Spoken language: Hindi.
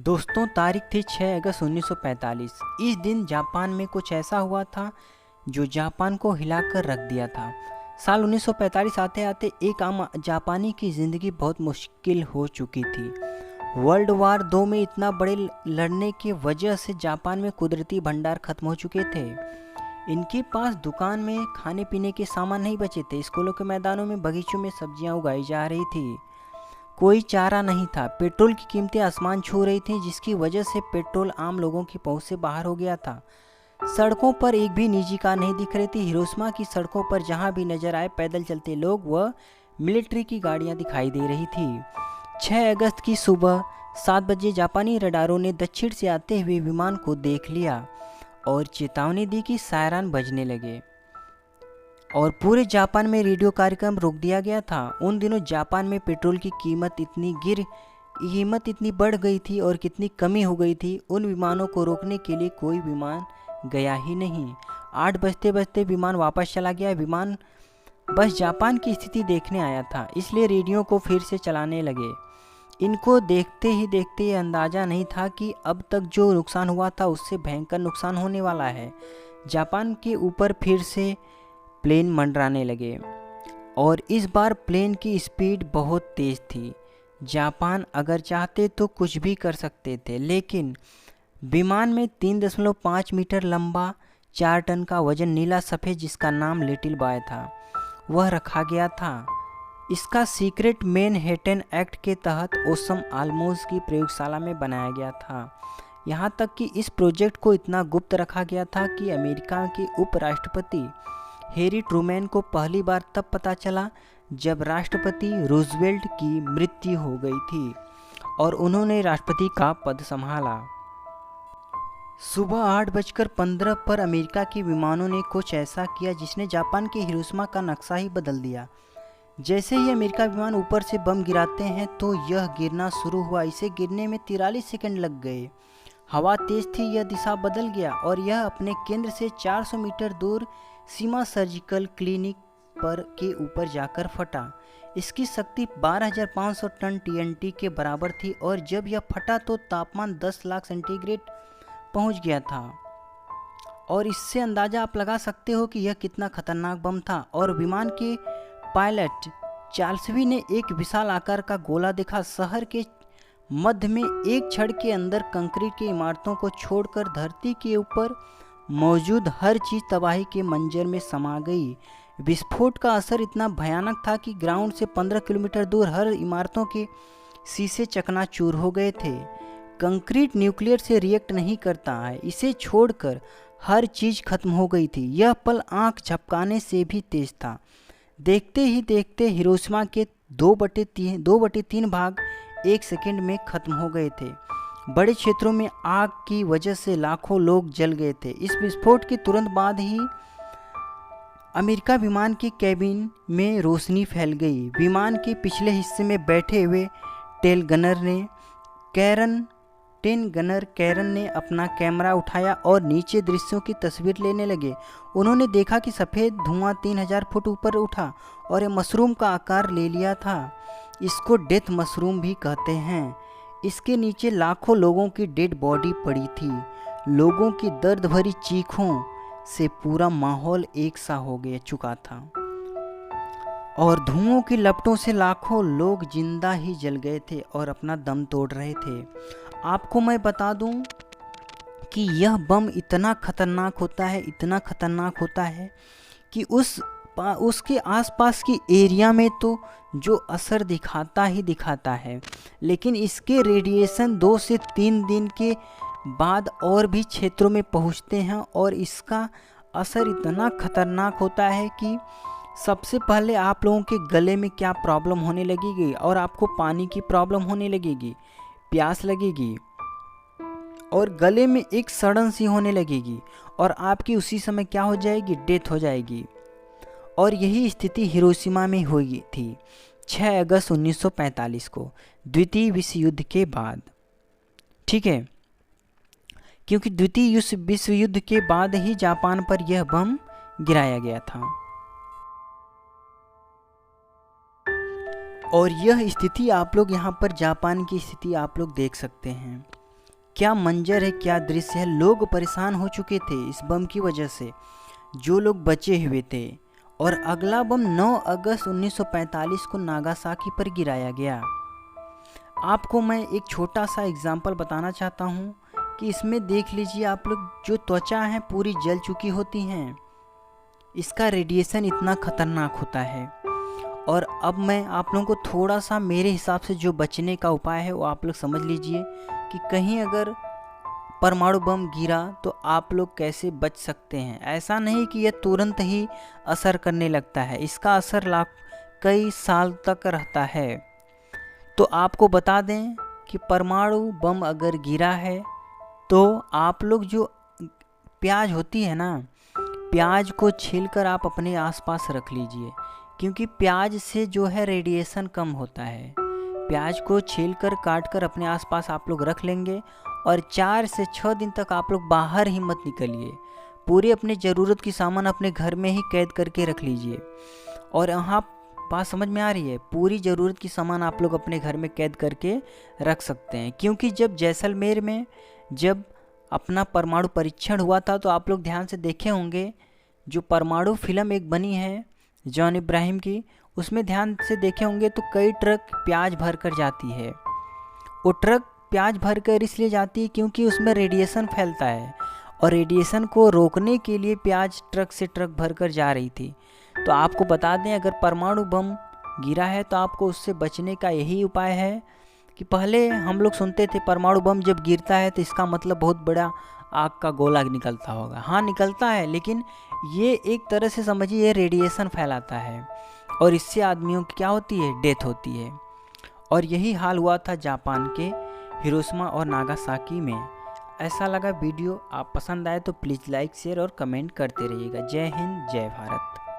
दोस्तों, तारीख थी 6 अगस्त 1945। इस दिन जापान में कुछ ऐसा हुआ था जो जापान को हिलाकर रख दिया था। साल 1945 आते आते एक आम जापानी की ज़िंदगी बहुत मुश्किल हो चुकी थी। वर्ल्ड वार 2 में इतना बड़े लड़ने की वजह से जापान में कुदरती भंडार खत्म हो चुके थे। इनके पास दुकान में खाने पीने के सामान नहीं बचे थे। स्कूलों के मैदानों में, बगीचों में सब्जियां उगाई जा रही थी। कोई चारा नहीं था। पेट्रोल की कीमतें आसमान छू रही थीं, जिसकी वजह से पेट्रोल आम लोगों की पहुंच से बाहर हो गया था। सड़कों पर एक भी निजी कार नहीं दिख रही थी। हिरोशिमा की सड़कों पर जहां भी नजर आए पैदल चलते लोग व मिलिट्री की गाड़ियां दिखाई दे रही थी। 6 अगस्त की सुबह 7 बजे जापानी रडारों ने दक्षिण से आते हुए विमान को देख लिया और चेतावनी दी कि सायरन बजने लगे और पूरे जापान में रेडियो कार्यक्रम रोक दिया गया था। उन दिनों जापान में पेट्रोल की कीमत इतनी बढ़ गई थी और कितनी कमी हो गई थी। उन विमानों को रोकने के लिए कोई विमान गया ही नहीं। 8 बजते बजते विमान वापस चला गया। विमान बस जापान की स्थिति देखने आया था, इसलिए रेडियो को फिर से चलाने लगे। इनको देखते ही देखते ये अंदाज़ा नहीं था कि अब तक जो नुकसान हुआ था उससे भयंकर नुकसान होने वाला है। जापान के ऊपर फिर से प्लेन मंडराने लगे और इस बार प्लेन की स्पीड बहुत तेज़ थी। जापान अगर चाहते तो कुछ भी कर सकते थे, लेकिन विमान में 3.5 मीटर लंबा 4 टन का वजन नीला सफ़ेद, जिसका नाम लिटिल बॉय था, वह रखा गया था। इसका सीक्रेट मैनहट्टन एक्ट के तहत ओसम आलमोज की प्रयोगशाला में बनाया गया था। यहाँ तक कि इस प्रोजेक्ट को इतना गुप्त रखा गया था कि अमेरिका के उपराष्ट्रपति हैरी ट्रूमैन को पहली बार तब पता चला जब राष्ट्रपति रूजवेल्ट की मृत्यु हो गई थी और उन्होंने राष्ट्रपति का पद संभाला। सुबह 8:15 पर अमेरिका के विमानों ने कुछ ऐसा किया जिसने जापान के हिरोशिमा का नक्शा ही बदल दिया। जैसे ही अमेरिका विमान ऊपर से बम गिराते हैं तो यह गिरना शुरू हुआ। इसे गिरने में 43 सेकंड लग गए। हवा तेज थी, यह दिशा बदल गया और यह अपने केंद्र से 400 मीटर दूर सीमा सर्जिकल क्लिनिक पर के ऊपर जाकर फटा। इसकी शक्ति 12,500 टन टीएनटी के बराबर थी और जब यह फटा तो तापमान 10 लाख सेंटीग्रेड पहुंच गया था। और इससे अंदाज़ा आप लगा सकते हो कि यह कितना खतरनाक बम था। और विमान के पायलट चार्ल्सवी ने एक विशाल आकार का गोला देखा। शहर के मध्य में एक क्षण के अंदर कंक्रीट की इमारतों को छोड़कर धरती के ऊपर मौजूद हर चीज़ तबाही के मंजर में समा गई। विस्फोट का असर इतना भयानक था कि ग्राउंड से 15 किलोमीटर दूर हर इमारतों के शीशे चकनाचूर हो गए थे। कंक्रीट न्यूक्लियर से रिएक्ट नहीं करता है, इसे छोड़कर हर चीज़ खत्म हो गई थी। यह पल आंख झपकाने से भी तेज था। देखते ही देखते हिरोशिमा के 2/3 भाग 1 सेकंड में खत्म हो गए थे। बड़े क्षेत्रों में आग की वजह से लाखों लोग जल गए थे। इस विस्फोट के तुरंत बाद ही अमेरिका विमान के कैबिन में रोशनी फैल गई। विमान के पिछले हिस्से में बैठे हुए टेल गनर कैरन ने अपना कैमरा उठाया और नीचे दृश्यों की तस्वीर लेने लगे। उन्होंने देखा कि सफ़ेद धुआं 3000 फुट ऊपर उठा और यह मशरूम का आकार ले लिया था। इसको डेथ मशरूम भी कहते हैं। इसके नीचे लाखों लोगों की डेड बॉडी पड़ी थी। लोगों की दर्द भरी चीखों से पूरा माहौल एक सा हो गया चुका था और धुओं की लपटों से लाखों लोग जिंदा ही जल गए थे और अपना दम तोड़ रहे थे। आपको मैं बता दूं कि यह बम इतना खतरनाक होता है कि उसके आसपास की एरिया में तो जो असर दिखाता ही दिखाता है, लेकिन इसके रेडिएशन 2 से 3 दिन के बाद और भी क्षेत्रों में पहुंचते हैं और इसका असर इतना खतरनाक होता है कि सबसे पहले आप लोगों के गले में क्या प्रॉब्लम होने लगेगी और आपको पानी की प्रॉब्लम होने लगेगी, प्यास लगेगी और गले में एक सड़न सी होने लगेगी और आपकी उसी समय क्या हो जाएगी, डेथ हो जाएगी। और यही स्थिति हिरोशिमा में हुई थी 6 अगस्त 1945 को, द्वितीय विश्व युद्ध के बाद। ठीक है, क्योंकि द्वितीय विश्व युद्ध के बाद ही जापान पर यह बम गिराया गया था। और यह स्थिति आप लोग यहाँ पर जापान की स्थिति आप लोग देख सकते हैं। क्या मंजर है, क्या दृश्य है। लोग परेशान हो चुके थे इस बम की वजह से, जो लोग बचे हुए थे। और अगला बम 9 अगस्त 1945 को नागासाकी पर गिराया गया। आपको मैं एक छोटा सा एग्जाम्पल बताना चाहता हूँ कि इसमें देख लीजिए आप लोग, जो त्वचा है पूरी जल चुकी होती हैं, इसका रेडिएशन इतना खतरनाक होता है। और अब मैं आप लोगों को थोड़ा सा मेरे हिसाब से जो बचने का उपाय है वो आप लोग समझ लीजिए कि कहीं अगर परमाणु बम गिरा तो आप लोग कैसे बच सकते हैं। ऐसा नहीं कि यह तुरंत ही असर करने लगता है, इसका असर कई साल तक रहता है। तो आपको बता दें कि परमाणु बम अगर गिरा है तो आप लोग जो प्याज होती है ना, प्याज को छीलकर आप अपने आसपास रख लीजिए, क्योंकि प्याज से जो है रेडिएशन कम होता है। प्याज को छीलकर काटकर अपने आसपास आप लोग रख लेंगे और 4 से 6 दिन तक आप लोग बाहर ही मत निकलिए। पूरी अपनी ज़रूरत की सामान अपने घर में ही कैद करके रख लीजिए। और यहाँ बात समझ में आ रही है, पूरी ज़रूरत की सामान आप लोग अपने घर में कैद करके रख सकते हैं। क्योंकि जब जैसलमेर में जब अपना परमाणु परीक्षण हुआ था तो आप लोग ध्यान से देखे होंगे, जो परमाणु फिल्म एक बनी है जॉन इब्राहिम की, उसमें ध्यान से देखे होंगे तो कई ट्रक प्याज भर कर जाती है। वो ट्रक प्याज भर कर इसलिए जाती है क्योंकि उसमें रेडिएशन फैलता है, और रेडिएशन को रोकने के लिए प्याज ट्रक से ट्रक भर कर जा रही थी। तो आपको बता दें, अगर परमाणु बम गिरा है तो आपको उससे बचने का यही उपाय है कि पहले हम लोग सुनते थे परमाणु बम जब गिरता है तो इसका मतलब बहुत बड़ा आग का गोला निकलता होगा। हाँ निकलता है, लेकिन ये एक तरह से समझिए ये रेडिएशन फैलाता है और इससे आदमियों की क्या होती है, डेथ होती है। और यही हाल हुआ था जापान के हिरोशिमा और नागासाकी में। ऐसा लगा वीडियो, आप पसंद आए तो प्लीज़ लाइक शेयर और कमेंट करते रहिएगा। जय हिंद, जय भारत।